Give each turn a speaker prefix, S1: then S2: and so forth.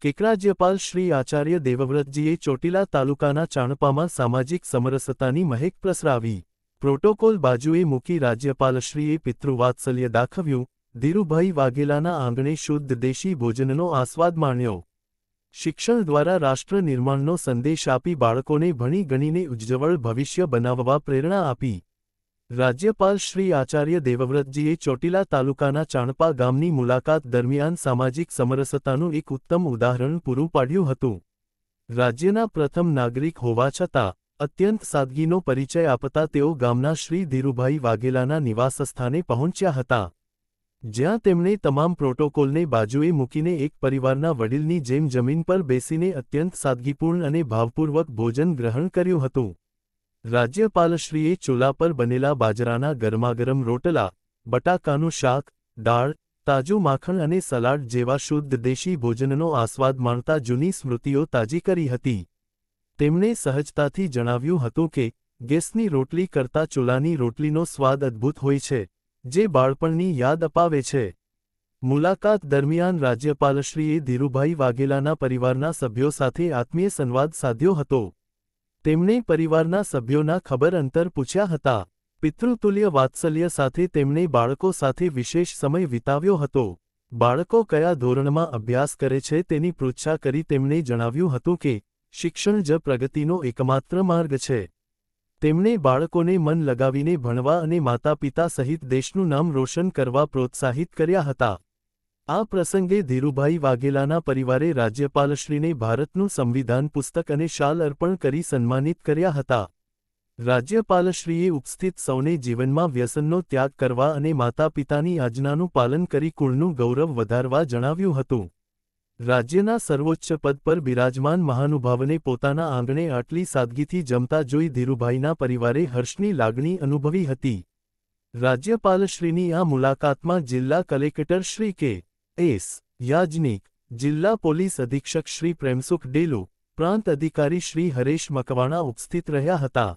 S1: રાજ્યપાલ શ્રી આચાર્ય દેવવ્રતજીએ ચોટીલા તાલુકાના ચાણપામાં સામાજિક સમરસતાની મહેક પ્રસરાવી. પ્રોટોકોલ બાજુએ મૂકી રાજ્યપાલશ્રીએ પિતૃવાત્સલ્ય દાખવ્યું. ધીરુભાઈ વાઘેલાના આંગણે શુદ્ધ દેશી ભોજનનો આસ્વાદ માણ્યો. શિક્ષણ દ્વારા રાષ્ટ્ર નિર્માણનો સંદેશ આપી બાળકોને ભણી ગણીને ઉજ્જવળ ભવિષ્ય બનાવવા પ્રેરણા આપી. રાજ્યપાલ શ્રી આચાર્ય દેવવ્રતજીએ ચોટીલા તાલુકાના ચાણપા ગામની મુલાકાત દરમિયાન સામાજિક સમરસતાનું એક ઉત્તમ ઉદાહરણ પૂરું પાડ્યું હતું. રાજ્યના પ્રથમ નાગરિક હોવા છતાં અત્યંત સાદગીનો પરિચય આપતા તેઓ ગામના શ્રી ધીરુભાઈ વાઘેલાના નિવાસસ્થાને પહોંચ્યા હતા, જ્યાં તેમણે તમામ પ્રોટોકોલને બાજુએ મૂકીને એક પરિવારના વડીલની જેમ જમીન પર બેસીને અત્યંત સાદગીપૂર્ણ અને ભાવપૂર્વક ભોજન ગ્રહણ કર્યું હતું. રાજ્યપાલશ્રીએ ચૂલા પર બનેલા બાજરાના ગરમાગરમ રોટલા, બટાકાનું શાક, દાળ, તાજું માખણ અને સલાડ જેવા શુદ્ધ દેશી ભોજનનો આસ્વાદ માણતા જૂની સ્મૃતિઓ તાજી કરી હતી. તેમણે સહજતાથી જણાવ્યું હતું કે ગેસની રોટલી કરતાં ચૂલાની રોટલીનો સ્વાદ અદ્ભુત હોય છે, જે બાળપણની યાદ અપાવે છે. મુલાકાત દરમિયાન રાજ્યપાલશ્રીએ ધીરુભાઈ વાઘેલાના પરિવારના સભ્યો સાથે આત્મીય સંવાદ સાધ્યો હતો. તેમણે પરિવારના સભ્યોના ખબર અંતર પૂછ્યા હતા. પિતૃતુલ્ય વાત્સલ્ય સાથે તેમણે બાળકો સાથે વિશેષ સમય વિતાવ્યો હતો. બાળકો કયા ધોરણમાં અભ્યાસ કરે છે તેની પૃચ્છા કરી તેમણે જણાવ્યું હતું કે શિક્ષણ જ પ્રગતિનો એકમાત્ર માર્ગ છે. તેમણે બાળકોને મન લગાવીને ભણવા અને માતાપિતા સહિત દેશનું નામ રોશન કરવા પ્રોત્સાહિત કર્યા હતા. આ પ્રસંગે ધીરુભાઈ વાઘેલાના પરિવારે રાજ્યપાલશ્રીને ભારતનું સંવિધાન પુસ્તક અને શાલ અર્પણ કરી સન્માનિત કર્યા હતા. રાજ્યપાલશ્રીએ ઉપસ્થિત સૌને જીવનમાં વ્યસનનો ત્યાગ કરવા અને માતાપિતાની આજ્ઞાનું પાલન કરી કુળનું ગૌરવ વધારવા જણાવ્યું હતું. રાજ્યના સર્વોચ્ચ પદ પર બિરાજમાન મહાનુભાવને પોતાના આંગણે આટલી સાદગીથી જમતા જોઈ ધીરુભાઈના પરિવારે હર્ષની લાગણી અનુભવી હતી. રાજ્યપાલશ્રીની આ મુલાકાતમાં જિલ્લા કલેક્ટર શ્રી કે. એસ. યાજ્ઞિક, જિલ્લા પોલીસ અધિક્ષક શ્રી પ્રેમસુખ ડેલુ, પ્રાંત અધિકારી શ્રી હરેશ મકવાણા ઉપસ્થિત રહ્યા હતા.